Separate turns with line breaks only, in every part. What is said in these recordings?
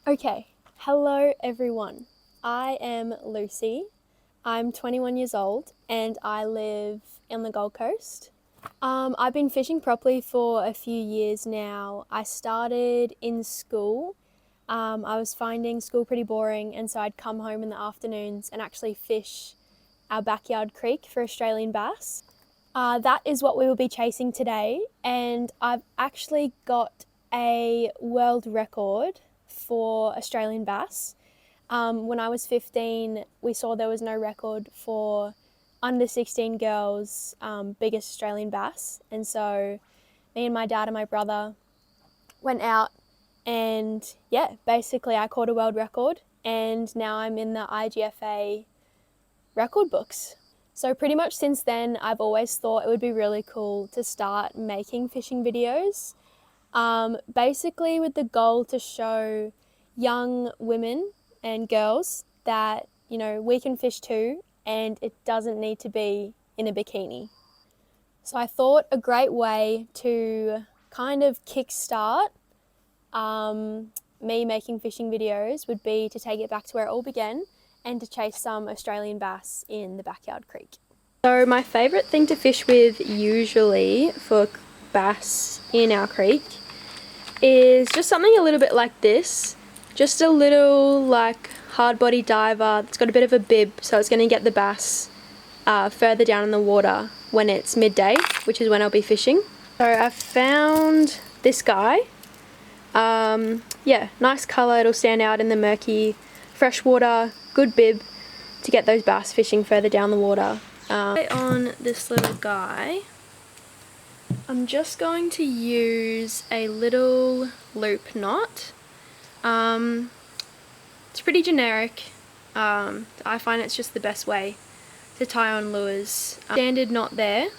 Okay, hello everyone. I am Lucy. I'm 21 years old and I live on the Gold Coast. I've been fishing properly for a few years now. I started in school. I was finding school pretty boring, and so I'd come home in the afternoons and actually fish our backyard creek for Australian bass. That is what we will be chasing today, and I've actually got a world record for Australian bass. When I was 15, we saw there was no record for under 16 girls' biggest Australian bass, and so me and my dad and my brother went out, and yeah, basically I caught a world record, and now I'm in the IGFA record books. So pretty much since then, I've always thought it would be really cool to start making fishing videos, basically with the goal to show young women and girls that, we can fish too, and it doesn't need to be in a bikini. So I thought a great way to kind of kickstart me making fishing videos would be to take it back to where it all began and to chase some Australian bass in the backyard creek. So my favourite thing to fish with usually for bass in our creek is just something a little bit like this. Just a little like hard body diver that's got a bit of a bib, so it's going to get the bass further down in the water when it's midday, which is when I'll be fishing. So I found this guy. Yeah, nice colour, it'll stand out in the murky fresh water, good bib to get those bass fishing further down the water. On this little guy, I'm just going to use a little loop knot. It's pretty generic. I find it's just the best way to tie on lures. Standard knot there,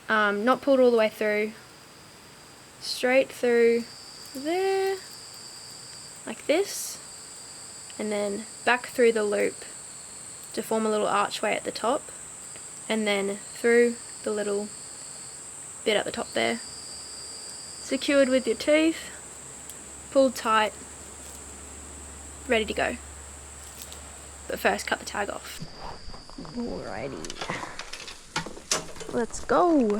not pulled all the way through, straight through there, like this, and then back through the loop to form a little archway at the top, and then through the little bit at the top there. Secured with your teeth, pulled tight, ready to go. But first, cut the tag off. Alrighty, let's go.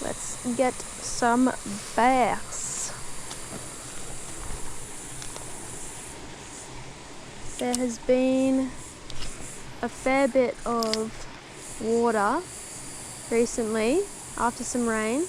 Let's get some bass. There has been a fair bit of water recently after some rain.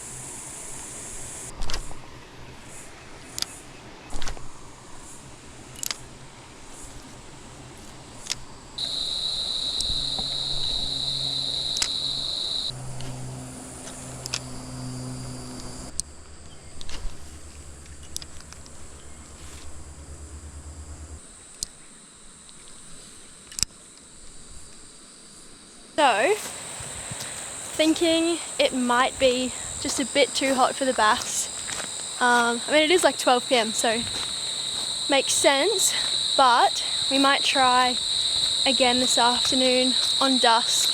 So, thinking it might be just a bit too hot for the bass. It is like 12 p.m, so makes sense, but we might try again this afternoon on dusk.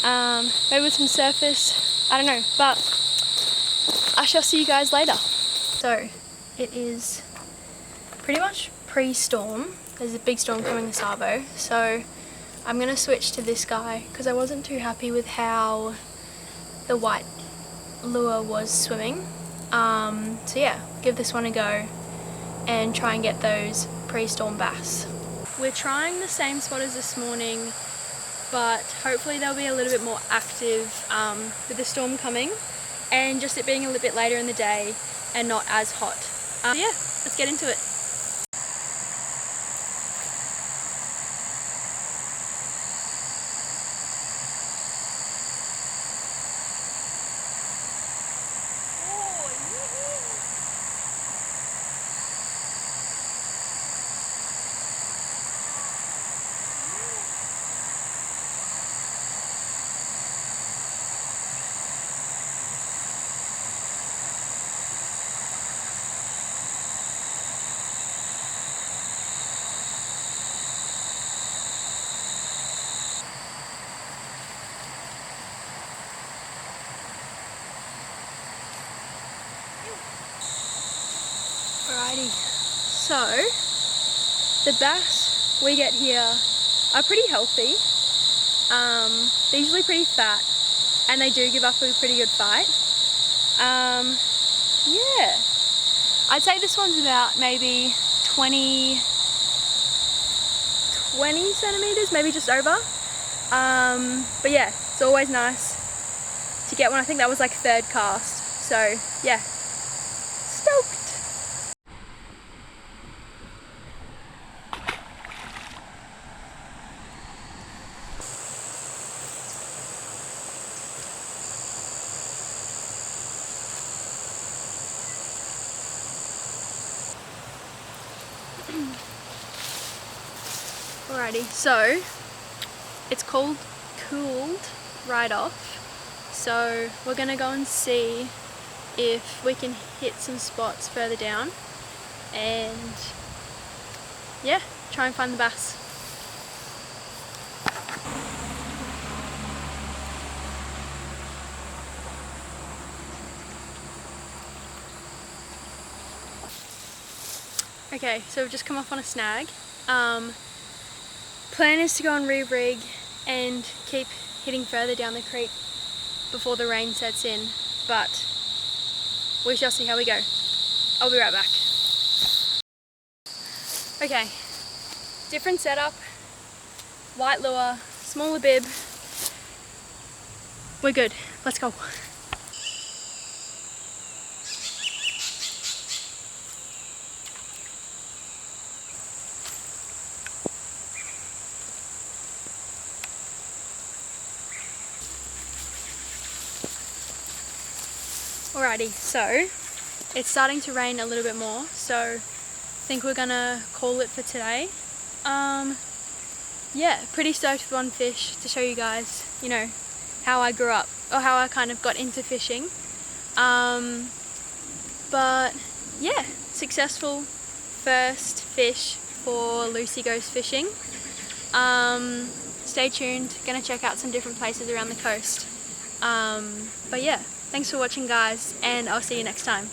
Maybe with some surface, I don't know, but I shall see you guys later. So, it is pretty much pre-storm. There's a big storm coming this arvo, so I'm going to switch to this guy because I wasn't too happy with how the white lure was swimming. So yeah, give this one a go and try and get those pre-storm bass. We're trying the same spot as this morning, but hopefully they'll be a little bit more active with the storm coming and just it being a little bit later in the day and not as hot. So yeah, let's get into it. Alrighty, so the bass we get here are pretty healthy. They're usually pretty fat and they do give up a pretty good fight. Yeah, I'd say this one's about maybe 20 centimeters, maybe just over. But yeah, it's always nice to get one. I think that was like third cast, so yeah, stoked. Alrighty, so it's called Cooled Right Off. So we're gonna go and see if we can hit some spots further down and yeah, try and find the bass. Okay, so we've just come off on a snag. Plan is to go and re-rig and keep hitting further down the creek before the rain sets in, but we shall see how we go. I'll be right back. Okay, different setup, white lure, smaller bib. We're good, let's go. Alrighty, so it's starting to rain a little bit more, so I think we're gonna call it for today. Yeah, pretty stoked with one fish to show you guys, you know, how I grew up or how I kind of got into fishing. But yeah, successful first fish for Lucy Goes Fishing. Stay tuned, gonna check out some different places around the coast. But yeah, thanks for watching guys, and I'll see you next time.